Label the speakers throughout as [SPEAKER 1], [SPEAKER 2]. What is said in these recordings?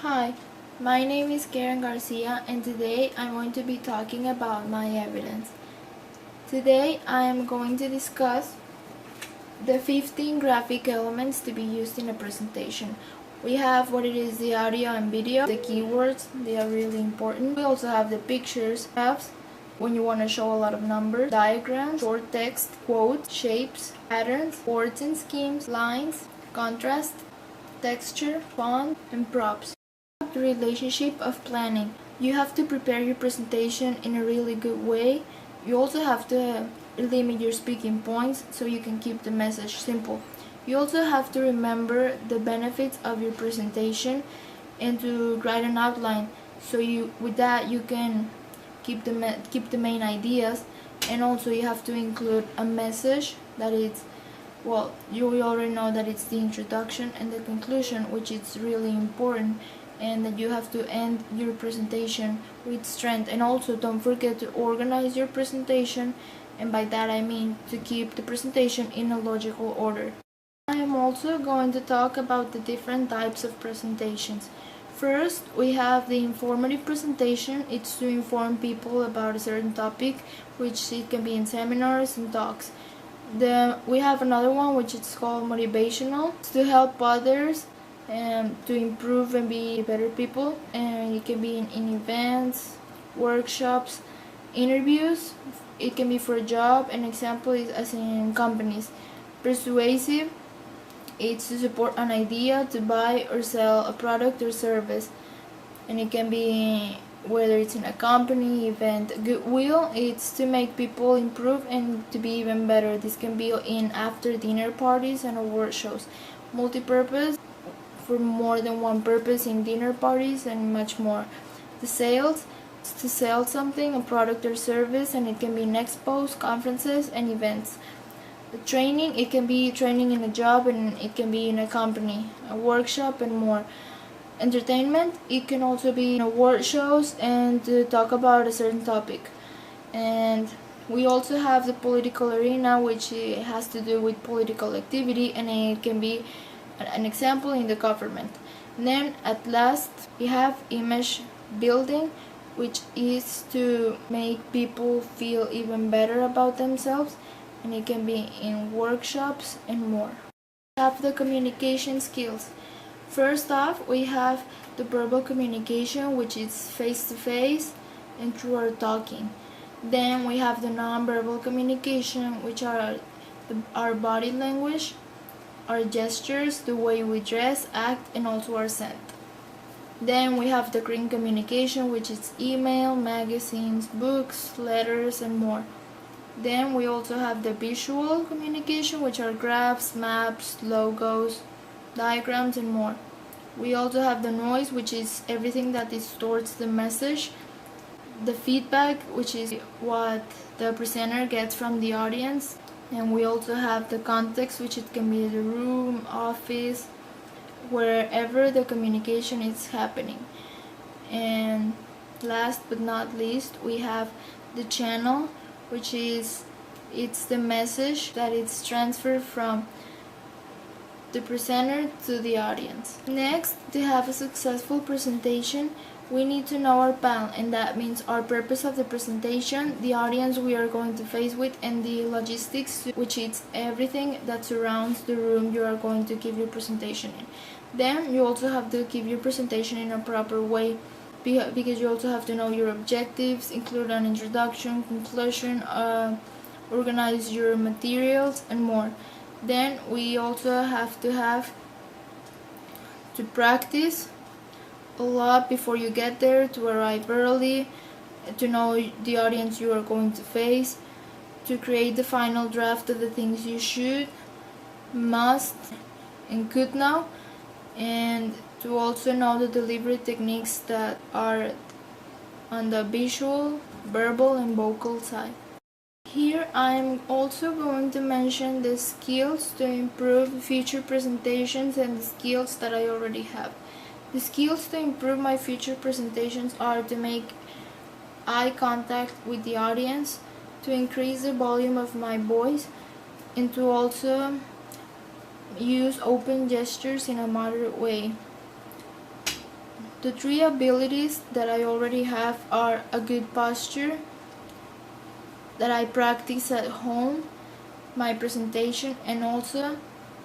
[SPEAKER 1] Hi, my name is Karen Garcia and today I'm going to be talking about my evidence. Today I am going to discuss the 15 graphic elements to be used in a presentation. We have what it is the audio and video, the keywords, they are really important. We also have the pictures, graphs, when you want to show a lot of numbers, diagrams, short text, quotes, shapes, patterns, boards and schemes, lines, contrast, texture, font, and props. The relationship of planning. You have to prepare your presentation in a really good way. You also have to limit your speaking points so you can keep the message simple. You also have to remember the benefits of your presentation and to write an outline so with that you can keep the main ideas, and also you have to include a message that is, well, you already know that it's the introduction and the conclusion, which is really important, and that you have to end your presentation with strength. And also don't forget to organize your presentation, and by that I mean to keep the presentation in a logical order. I am also going to talk about the different types of presentations. First, we have the informative presentation. It's to inform people about a certain topic, which it can be in seminars and talks. We have another one which is called motivational. It's to help others to improve and be better people, and it can be in events, workshops, interviews. It can be for a job. An example is as in companies. Persuasive, it's to support an idea to buy or sell a product or service, and it can be whether it's in a company, event. Goodwill, it's to make people improve and to be even better. This can be in after dinner parties and award shows. Multi-purpose, for more than one purpose in dinner parties and much more. The sales, it's to sell something, a product or service, and it can be in expos, conferences, and events. The training, it can be training in a job and it can be in a company, a workshop, and more. Entertainment, it can also be in award shows and to talk about a certain topic. And we also have the political arena, which has to do with political activity, and it can be an example in the government. And then at last we have image building, which is to make people feel even better about themselves, and it can be in workshops and more. We have the communication skills. First off, we have the verbal communication, which is face to face and through our talking. Then we have the non-verbal communication, which are our body language, our gestures, the way we dress, act, and also our scent. Then we have the green communication, which is email, magazines, books, letters, and more. Then we also have the visual communication, which are graphs, maps, logos, diagrams, and more. We also have the noise, which is everything that distorts the message. The feedback, which is what the presenter gets from the audience. And we also have the context, which it can be the room, office, wherever the communication is happening. And last but not least, we have the channel, which is it's the message that it's transferred from the presenter to the audience. Next, to have a successful presentation, we need to know our panel, and that means our purpose of the presentation, the audience we are going to face with, and the logistics, which is everything that surrounds the room you are going to give your presentation in. Then you also have to give your presentation in a proper way, because you also have to know your objectives, include an introduction, conclusion, organize your materials, and more. Then we also have to practice a lot before you get there, to arrive early, to know the audience you are going to face, to create the final draft of the things you should, must, and could know, and to also know the delivery techniques that are on the visual, verbal, and vocal side. Here I am also going to mention the skills to improve future presentations and the skills that I already have. The skills to improve my future presentations are to make eye contact with the audience, to increase the volume of my voice, and to also use open gestures in a moderate way. The 3 abilities that I already have are a good posture, that I practice at home, my presentation, and also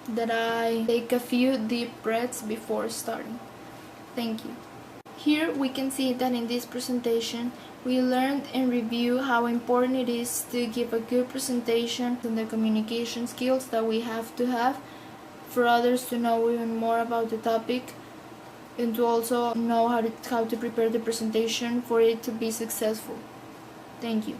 [SPEAKER 1] that I take a few deep breaths before starting. Thank you. Here we can see that in this presentation we learned and review how important it is to give a good presentation and the communication skills that we have to have for others to know even more about the topic and to also know how to prepare the presentation for it to be successful. Thank you.